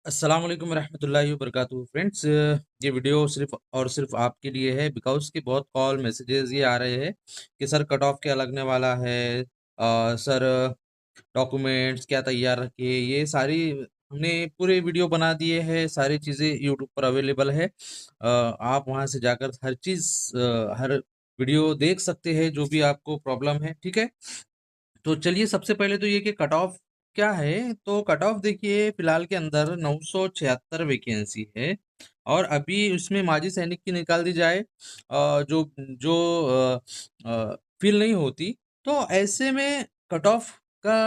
अस्सलाम वालेकुम रहमतुल्लाहि व बरकातुहू फ्रेंड्स। ये वीडियो सिर्फ और सिर्फ आपके लिए है बिकॉज कि बहुत कॉल मैसेजेस ये आ रहे हैं कि सर कट ऑफ क्या लगने वाला है। सर डॉक्यूमेंट्स क्या तैयार रखिए, ये सारी हमने पूरे वीडियो बना दिए हैं, सारी चीज़ें यूट्यूब पर अवेलेबल है। आप वहाँ से जाकर हर चीज़ हर वीडियो देख सकते हैं जो भी आपको प्रॉब्लम है, ठीक है। तो चलिए सबसे पहले तो ये कि कट ऑफ क्या है, तो कट ऑफ देखिए फिलहाल के अंदर 976 वैकेंसी है और अभी उसमें माजी सैनिक की निकाल दी जाए जो जो फिल नहीं होती, तो ऐसे में कट ऑफ का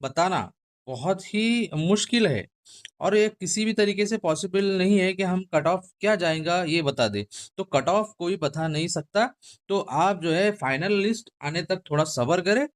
बताना बहुत ही मुश्किल है और ये किसी भी तरीके से पॉसिबल नहीं है कि हम कट ऑफ क्या जाएगा ये बता दे। तो कट ऑफ कोई बता नहीं सकता। तो आप जो है फाइनल लिस्ट आने तक थोड़ा सब्र करें,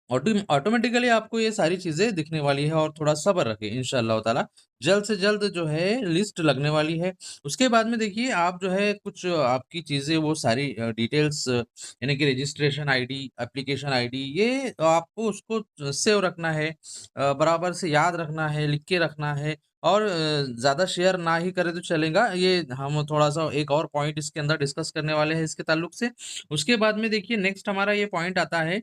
ऑटोमेटिकली आपको ये सारी चीज़ें दिखने वाली है और थोड़ा सब्र रखें, इंशाअल्लाह ताला जल्द से जल्द जो है लिस्ट लगने वाली है। उसके बाद में देखिए आप जो है कुछ आपकी चीज़ें वो सारी डिटेल्स यानी कि रजिस्ट्रेशन आईडी, एप्लीकेशन आईडी, ये आपको उसको सेव रखना है, बराबर से याद रखना है, लिख के रखना है और ज़्यादा शेयर ना ही करें तो चलेगा। ये हम थोड़ा-सा एक और पॉइंट इसके अंदर डिस्कस करने वाले हैं इसके ताल्लुक से। उसके बाद में देखिए नेक्स्ट हमारा ये पॉइंट आता है,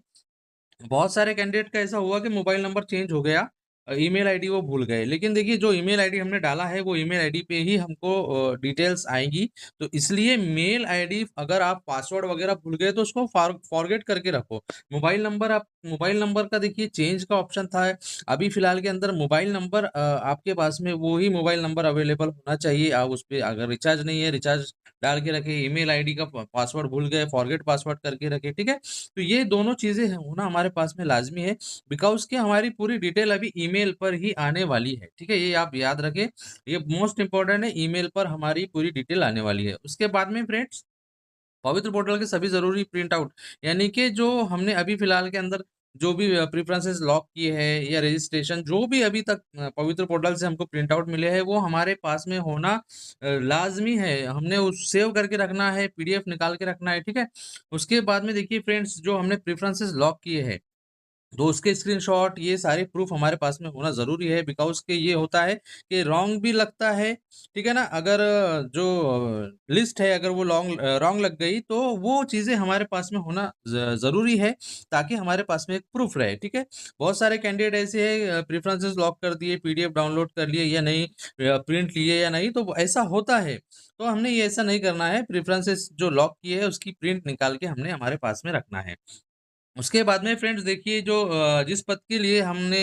बहुत सारे कैंडिडेट का ऐसा हुआ कि मोबाइल नंबर चेंज हो गया, ईमेल आईडी वो भूल गए। लेकिन देखिए जो ईमेल आईडी हमने डाला है वो ईमेल आईडी पे ही हमको डिटेल्स आएँगी। तो इसलिए मेल आईडी अगर आप पासवर्ड वगैरह भूल गए तो उसको फॉरगेट करके रखो। मोबाइल नंबर का देखिए चेंज का ऑप्शन था। अभी फ़िलहाल के अंदर मोबाइल नंबर आपके पास में वो ही मोबाइल नंबर अवेलेबल होना चाहिए। आप उसपे अगर रिचार्ज नहीं है, रिचार्ज डाल के रखें, ईमेल आईडी का प पासवर्ड भूल गए, फॉरगेट पासवर्ड करके रखें, ठीक है? तो ये दोनों चीज़ें हैं होना हमारे पास में लाज़मी है, बिकॉज़ कि हमारी पूरी डिटेल अभी ईमेल पर ही आने वाली है, ठीक है? ये आप याद रखें, ये मोस्ट इम्पोर्टेंट है, ईमेल पर हमारी पूरी डिटेल आने वाली है। उसके बाद में फ्रेंड्स, पवित्र पोर्टल के सभी ज़रूरी प्रिंट आउट, यानी कि जो हमने अभी फ़िलहाल के अंदर जो भी प्रेफ़रेंसेस लॉक किए हैं या रजिस्ट्रेशन जो भी अभी तक पवित्र पोर्टल से हमको प्रिंट आउट मिले हैं, वो हमारे पास में होना लाज़मी है। हमने उस सेव करके रखना है, पीडीएफ निकाल के रखना है, ठीक है? उसके बाद में देखिए फ्रेंड्स, जो हमने प्रेफ़रेंसेस लॉक किए हैं तो उसके स्क्रीनशॉट ये सारे प्रूफ हमारे पास में होना ज़रूरी है, बिकॉज़ कि ये होता है कि रॉन्ग भी लगता है, ठीक है ना? अगर जो लिस्ट है अगर वो रॉन्ग लग गई तो वो चीज़ें हमारे पास में होना ज़रूरी है, ताकि हमारे पास में एक प्रूफ रहे, ठीक है? बहुत सारे कैंडिडेट ऐसे हैं प्रेफ़रेंसेस लॉक कर दिए, पीडीएफ डाउनलोड कर लिए या नहीं, प्रिंट लिए या नहीं, तो ऐसा होता है। तो हमने ये ऐसा नहीं करना है, प्रेफ़रेंसेस जो लॉक किए हैं उसकी प्रिंट निकाल के हमने हमारे पास में रखना है। उसके बाद में फ्रेंड्स देखिए जो जिस पद के लिए हमने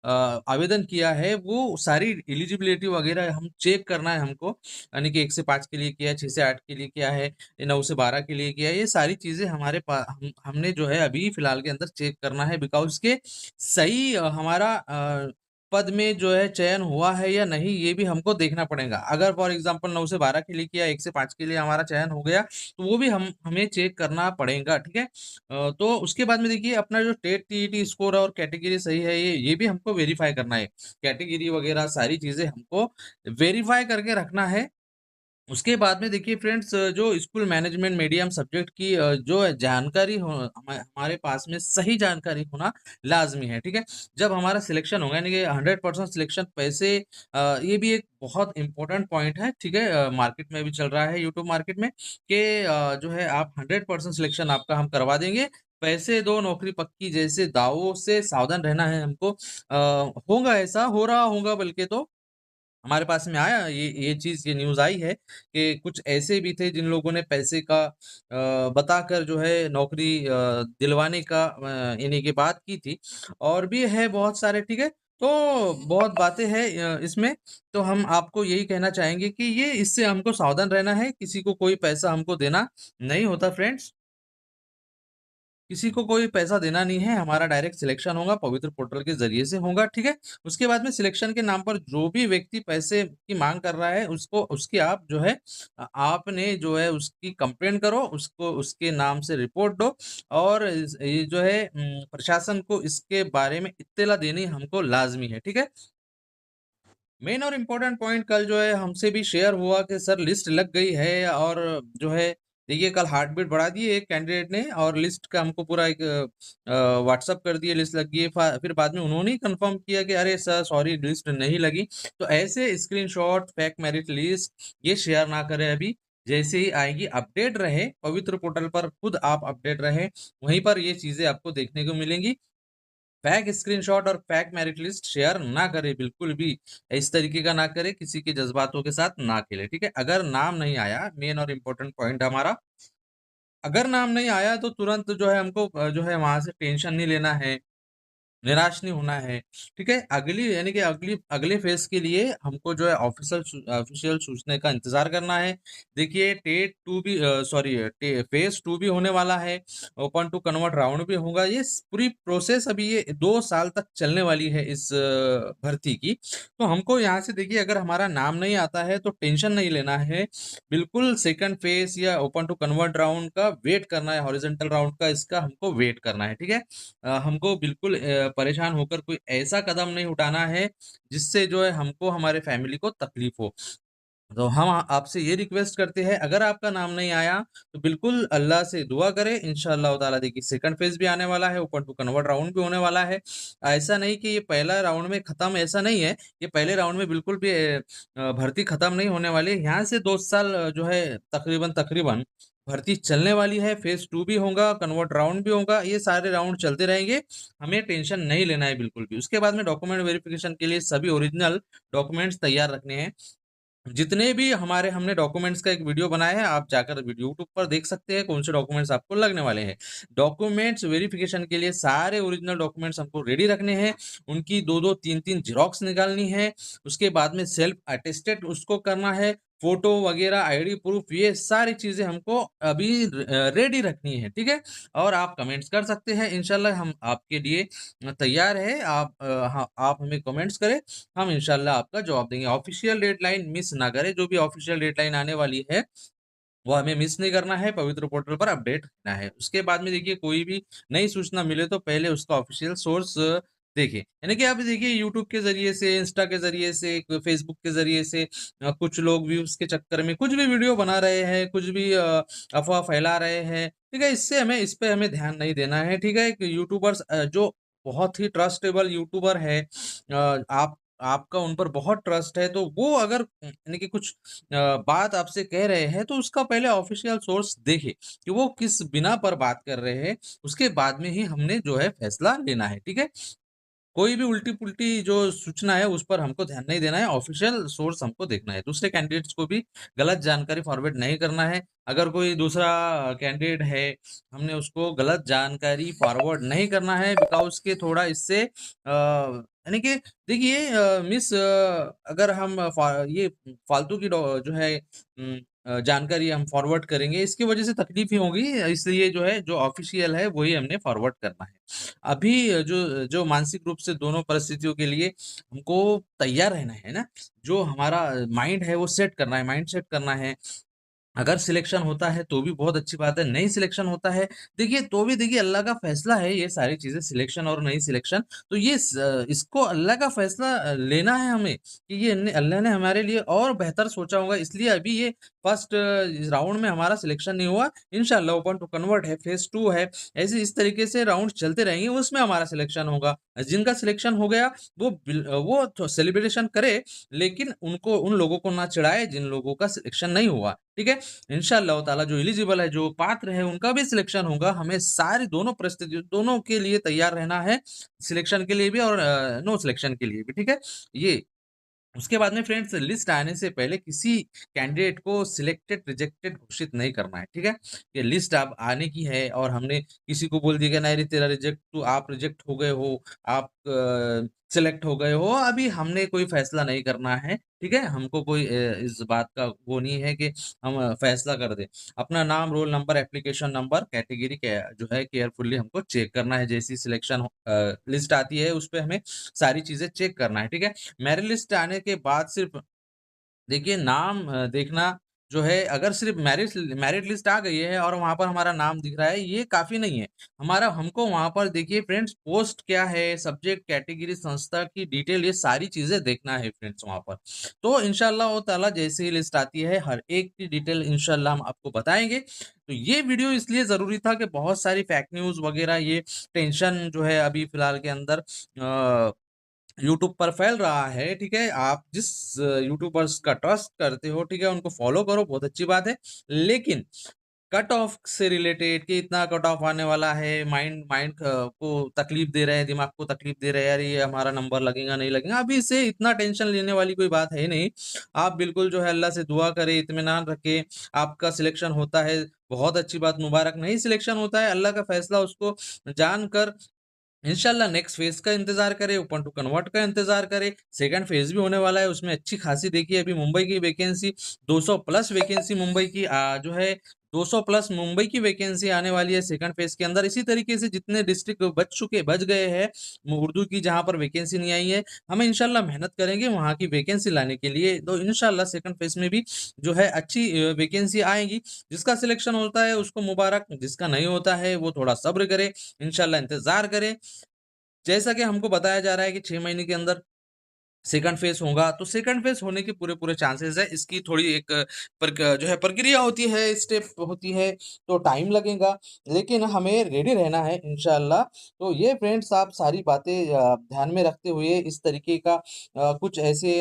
आवेदन किया है वो सारी एलिजिबिलिटी वगैरह हम चेक करना है हमको, यानी कि 1 से 5 के लिए किया है, 6 से 8 के लिए किया है, 9 से 12 के लिए किया है। ये सारी चीज़ें हमारे हमने जो है अभी फ़िलहाल के अंदर चेक करना है, बिकॉज़ के सही हमारा पद में जो है चयन हुआ है या नहीं, ये भी हमको देखना पड़ेगा। अगर फॉर एग्ज़ाम्पल 9 से 12 के लिए किया, 1 से 5 के लिए हमारा चयन हो गया, तो वो भी हमें चेक करना पड़ेगा, ठीक है? तो उसके बाद में देखिए अपना जो टेट टीईटी स्कोर और कैटेगरी सही है, ये भी हमको वेरीफाई करना है। कैटेगरी वगैरह सारी चीज़ें हमको वेरीफाई करके रखना है। उसके बाद में देखिए फ्रेंड्स, जो स्कूल मैनेजमेंट मीडियम सब्जेक्ट की जो है जानकारी हो हमारे पास में सही जानकारी होना लाज़मी है, ठीक है? जब हमारा सिलेक्शन होगा यानी कि 100% सिलेक्शन पैसे, ये भी एक बहुत इम्पोर्टेंट पॉइंट है, ठीक है? मार्केट में भी चल रहा है यूट्यूब मार्केट में कि जो है आप 100% सिलेक्शन आपका हम करवा देंगे, पैसे दो नौकरी पक्की जैसे दावों से सावधान रहना है हमको। होगा ऐसा, हो रहा होगा बल्कि तो हमारे पास में आया ये चीज़, ये न्यूज़ आई है कि कुछ ऐसे भी थे जिन लोगों ने पैसे का बताकर जो है नौकरी दिलवाने का यानी कि बात की थी, और भी है बहुत सारे, ठीक है? तो बहुत बातें हैं इसमें, तो हम आपको यही कहना चाहेंगे कि ये इससे हमको सावधान रहना है, किसी को कोई पैसा हमको देना नहीं होता फ्रेंड्स। किसी को कोई पैसा देना नहीं है, हमारा डायरेक्ट सिलेक्शन होगा, पवित्र पोर्टल के ज़रिए से होगा, ठीक है? उसके बाद में सिलेक्शन के नाम पर जो भी व्यक्ति पैसे की माँग कर रहा है, उसको उसकी आप जो है आपने जो है उसकी कंप्लेंट करो, उसको उसके नाम से रिपोर्ट दो और इस ये जो है प्रशासन को इसके बारे में इत्तला देनी हमको लाज़मी है, ठीक है? मेन और इम्पोर्टेंट पॉइंट कल जो है हमसे भी शेयर हुआ कि सर लिस्ट लग गई है और जो है देखिए कल हार्ट बीट बढ़ा दिए एक कैंडिडेट ने और लिस्ट का हमको पूरा एक व्हाट्सअप कर दिए, लिस्ट लगी है। फिर बाद में उन्होंने ही कंफर्म किया कि अरे सर सॉरी लिस्ट नहीं लगी। तो ऐसे स्क्रीनशॉट फेक मेरिट लिस्ट ये शेयर ना करें अभी। जैसे ही आएगी अपडेट रहे, पवित्र पोर्टल पर खुद आप अपडेट रहे, वहीं पर ये चीजें आपको देखने को मिलेंगी। फेक स्क्रीनशॉट और फेक मेरिट लिस्ट शेयर ना करें बिल्कुल भी। इस तरीके का ना करें, किसी के जज्बातों के साथ ना खेले, ठीक है। अगर नाम नहीं आया, मेन और इम्पोर्टेंट पॉइंट हमारा, अगर नाम नहीं आया तो तुरंत जो है हमको जो है वहां से टेंशन नहीं लेना है, निराश नहीं होना है, ठीक है। अगली यानी कि अगले फेज के लिए हमको जो है ऑफिशियल सूचना का इंतजार करना है। देखिए टेट टू भी सॉरी फेज 2 भी होने वाला है, ओपन टू कन्वर्ट राउंड भी होगा। ये पूरी प्रोसेस अभी ये 2 साल तक चलने वाली है इस भर्ती की। तो हमको यहाँ से देखिए अगर हमारा नाम नहीं आता है तो टेंशन नहीं लेना है, बिल्कुल सेकंड फेज या ओपन टू कन्वर्ट राउंड का वेट करना है, हॉरिजॉन्टल राउंड का इसका हमको वेट करना है, ठीक है। हमको बिल्कुल परेशान होकर कोई ऐसा कदम नहीं उठाना है जिससे जो है हमको हमारे फैमिली को तकलीफ हो। तो हम आपसे ये रिक्वेस्ट करते हैं, अगर आपका नाम नहीं आया तो बिल्कुल अल्लाह से दुआ करें, इंशाअल्लाह ताला। देखिए सेकंड फेज भी आने वाला है, ओपन टू कन्वर्ट राउंड भी होने वाला है। ऐसा नहीं कि ये पहला राउंड में खत्म, ऐसा नहीं है। ये पहले राउंड में बिल्कुल भी भर्ती खत्म नहीं होने वाली है। यहाँ से 2 साल जो है तकरीबन तकरीबन भर्ती चलने वाली है। फेज 2 भी होगा, कन्वर्ट राउंड भी होगा, ये सारे राउंड चलते रहेंगे। हमें टेंशन नहीं लेना है बिल्कुल भी। उसके बाद में डॉक्यूमेंट वेरिफिकेशन के लिए सभी ओरिजिनल डॉक्यूमेंट्स तैयार रखने हैं। जितने भी हमारे हमने डॉक्यूमेंट्स का एक वीडियो बनाया है, आप जाकर यूट्यूब पर देख सकते हैं कौन से डॉक्यूमेंट्स आपको लगने वाले हैं। डॉक्यूमेंट्स वेरिफिकेशन के लिए सारे ओरिजिनल डॉक्यूमेंट्स हमको रेडी रखने हैं, उनकी 2-2 3-3 जेरॉक्स निकालनी है। उसके बाद में सेल्फ अटेस्टेड उसको करना है, फोटो वगैरह, आईडी प्रूफ, ये सारी चीजें हमको अभी रेडी रखनी है, ठीक है। और आप कमेंट्स कर सकते हैं, इंशाल्लाह हम आपके लिए तैयार है। हाँ, आप हमें कमेंट्स करें, हम इंशाल्लाह आपका जवाब देंगे। ऑफिशियल डेडलाइन मिस ना करें, जो भी ऑफिशियल डेडलाइन आने वाली है वो हमें मिस नहीं करना है, पवित्र पोर्टल पर अपडेट रहना है। उसके बाद में देखिए कोई भी नई सूचना मिले तो पहले उसका ऑफिशियल सोर्स देखिए, यानी कि आप देखिए यूट्यूब के जरिए से, इंस्टा के जरिए से, फेसबुक के जरिए से कुछ लोग व्यूज के चक्कर में कुछ भी वीडियो बना रहे हैं, कुछ भी अफवाह फैला रहे हैं, ठीक है। इससे हमें इस पे हमें ध्यान नहीं देना है, ठीक है। यूट्यूबर्स जो बहुत ही ट्रस्टेबल यूट्यूबर है, आप आपका उन पर बहुत ट्रस्ट है, तो वो अगर यानी कि कुछ बात आपसे कह रहे हैं तो उसका पहले ऑफिशियल सोर्स देखिए कि वो किस बिना पर बात कर रहे हैं। उसके बाद में ही हमने जो है फैसला लेना है, ठीक है। कोई भी उल्टी-पुल्टी जो सूचना है उस पर हमको ध्यान नहीं देना है, ऑफिशियल सोर्स हमको देखना है। दूसरे कैंडिडेट्स को भी गलत जानकारी फॉरवर्ड नहीं करना है। अगर कोई दूसरा कैंडिडेट है, हमने उसको गलत जानकारी फॉरवर्ड नहीं करना है, बिकॉज़ के थोड़ा इससे यानी कि देखिए अगर हम ये फालतू की जो है जानकारी हम फॉरवर्ड करेंगे, इसकी वजह से तकलीफ ही होगी। इसलिए जो है जो ऑफिशियल है वही हमने फॉरवर्ड करना है। अभी जो जो मानसिक रूप से दोनों परिस्थितियों के लिए हमको तैयार रहना है ना, जो हमारा माइंड है वो सेट करना है, माइंड सेट करना है। अगर सिलेक्शन होता है तो भी बहुत अच्छी बात है, नहीं सिलेक्शन होता है देखिए तो भी देखिए अल्लाह का फैसला है ये सारी चीजें, सिलेक्शन और नहीं सिलेक्शन। तो ये इसको अल्लाह का फैसला लेना है हमें कि ये अल्लाह ने हमारे लिए और बेहतर सोचा होगा। इसलिए अभी ये फर्स्ट राउंड में हमारा सिलेक्शन नहीं हुआ, इंशाल्लाह ओपन टू कन्वर्ट है, फेज 2 है, ऐसे इस तरीके से राउंड चलते रहेंगे, उसमें हमारा सिलेक्शन होगा। जिनका सिलेक्शन हो गया वो तो सेलिब्रेशन करे, लेकिन उनको उन लोगों को ना चिढ़ाए जिन लोगों का सिलेक्शन नहीं हुआ, ठीक है। इंशाअल्लाह ताला जो एलिजिबल है, जो पात्र है, उनका भी सिलेक्शन होगा। हमें सारी दोनों परिस्थिति दोनों के लिए तैयार रहना है, सिलेक्शन के लिए भी और नो सिलेक्शन के लिए भी, ठीक है। ये उसके बाद में फ्रेंड्स लिस्ट आने से पहले किसी कैंडिडेट को सिलेक्टेड रिजेक्टेड घोषित नहीं करना है, ठीक है। ये लिस्ट अब आने की है और हमने किसी को बोल दिया कि नहीं रे तेरा रिजेक्ट, तू आप रिजेक्ट हो गए हो, आप सिलेक्ट हो गए हो, अभी हमने कोई फैसला नहीं करना है, ठीक है। हमको कोई इस बात का वो नहीं है कि हम फैसला कर दें। अपना नाम, roll number, application number, category जो है केयरफुली हमको चेक करना है। जैसी सिलेक्शन लिस्ट आती है उस पे हमें सारी चीजें चेक करना है, ठीक है। मेरिट लिस्ट आने के बाद सिर्फ देखिए नाम देखना, जो है अगर सिर्फ मेरिट लिस्ट आ गई है और वहाँ पर हमारा नाम दिख रहा है, ये काफ़ी नहीं है। हमको वहाँ पर देखिए फ्रेंड्स पोस्ट क्या है, सब्जेक्ट, कैटेगरी, संस्था की डिटेल ये सारी चीज़ें देखना है फ्रेंड्स वहाँ पर। तो इंशाअल्लाह वो ताला जैसे ही लिस्ट आती है, हर एक की डिटेल इंशाअल्लाह हम आपको बताएँगे। तो ये वीडियो इसलिए ज़रूरी था कि बहुत सारी फेक न्यूज़ वगैरह ये टेंशन जो है अभी फ़िलहाल के अंदर यूट्यूब पर फैल रहा है, ठीक है? आप जिस यूट्यूबर्स का ट्रस्ट करते हो, ठीक है? उनको फ़ॉलो करो, बहुत अच्छी बात है। लेकिन कट ऑफ से रिलेटेड कि इतना कट ऑफ आने वाला है, माइंड माइंड को तकलीफ दे रहे हैं, दिमाग को तकलीफ दे रहे हैं, अरे ये हमारा नंबर लगेगा, नहीं लगेगा। अभी इससे इतना टेंशन लेने वाली कोई बात है नहीं। आप बिल्कुल जो है अल्लाह से दुआ करें, इत्मीनान रखें, आपका सिलेक्शन होता है, बहुत अच्छी बात, मुबारक। नहीं सिलेक्शन होता है, अल्लाह का फैसला उसको जानकर इंशाल्लाह नेक्स्ट फेज़ का इंतज़ार करें, ओपन टू कन्वर्ट का इंतज़ार करें। सेकंड फेज़ भी होने वाला है, उसमें अच्छी खासी देखिए अभी मुंबई की वैकेंसी 200 प्लस वैकेंसी मुंबई की जो है 200 प्लस मुंबई की वैकेंसी आने वाली है सेकंड फेज़ के अंदर। इसी तरीके से जितने डिस्ट्रिक्ट बच गए हैं उर्दू की जहाँ पर वैकेंसी नहीं आई है, हम इंशाल्लाह मेहनत करेंगे वहाँ की वैकेंसी लाने के लिए। तो इंशाल्लाह सेकंड फेज़ में भी जो है अच्छी वैकेंसी आएगी। जिसका सिलेक्शन होता है उसको मुबारक, जिसका नहीं होता है वो थोड़ा सब्र करे, इंशाल्लाह इंतज़ार करे। जैसा कि हमको बताया जा रहा है कि 6 महीने के अंदर सेकंड फेज़ होगा, तो सेकंड फेज़ होने के पूरे-पूरे चांसेज़ है। इसकी थोड़ी एक जो है प्रक्रिया होती है, स्टेप होती है, तो टाइम लगेगा, लेकिन हमें रेडी रहना है इंशाअल्लाह। तो ये फ्रेंड्स आप सारी बातें ध्यान में रखते हुए इस तरीके का कुछ ऐसे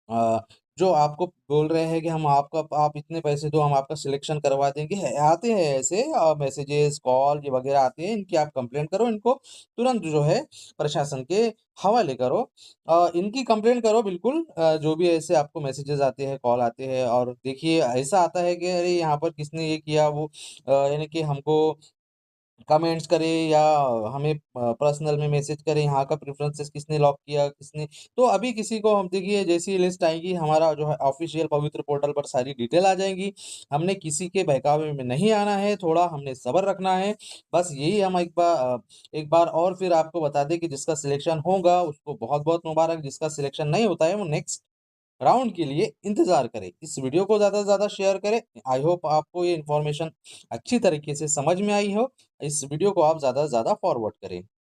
अ, जो आपको बोल रहे हैं कि हम आपका आप इतने पैसे दो, हम आपका सिलेक्शन करवा देंगे। आते हैं ऐसे मैसेजेस, कॉल ये वगैरह आते हैं, इनकी आप कंप्लेंट करो, इनको तुरंत जो है प्रशासन के हवाले करो। इनकी कंप्लेंट करो बिल्कुल जो भी ऐसे आपको मैसेजेस आते हैं, कॉल आते हैं और देखिए ऐसा आता है कि अरे यहाँ पर किसने ये किया वो यानी कि हमको कमेंट्स करे या हमें पर्सनल में मैसेज करे, यहाँ का प्रेफ़रेंसेस किसने लॉक किया, किसने तो अभी किसी को हम देखिए जैसी ही लिस्ट आएगी, हमारा जो है ऑफ़िशियल पवित्र पोर्टल पर सारी डिटेल आ जाएँगी। हमने किसी के बहकावे में नहीं आना है, थोड़ा हमने सब्र रखना है। बस यही हम एक बार और फिर आपको बता दें कि जिसका सिलेक्शन होगा, उसको बहुत-बहुत मुबारक, जिसका सिलेक्शन नहीं होता है, वो नेक्स्ट राउंड के लिए इंतज़ार करें। इस वीडियो को ज़्यादा से ज़्यादा शेयर करें। आई होप आपको ये इन्फॉर्मेशन अच्छी तरीके से समझ में आई हो। इस वीडियो को आप ज़्यादा से ज़्यादा फॉरवर्ड करें।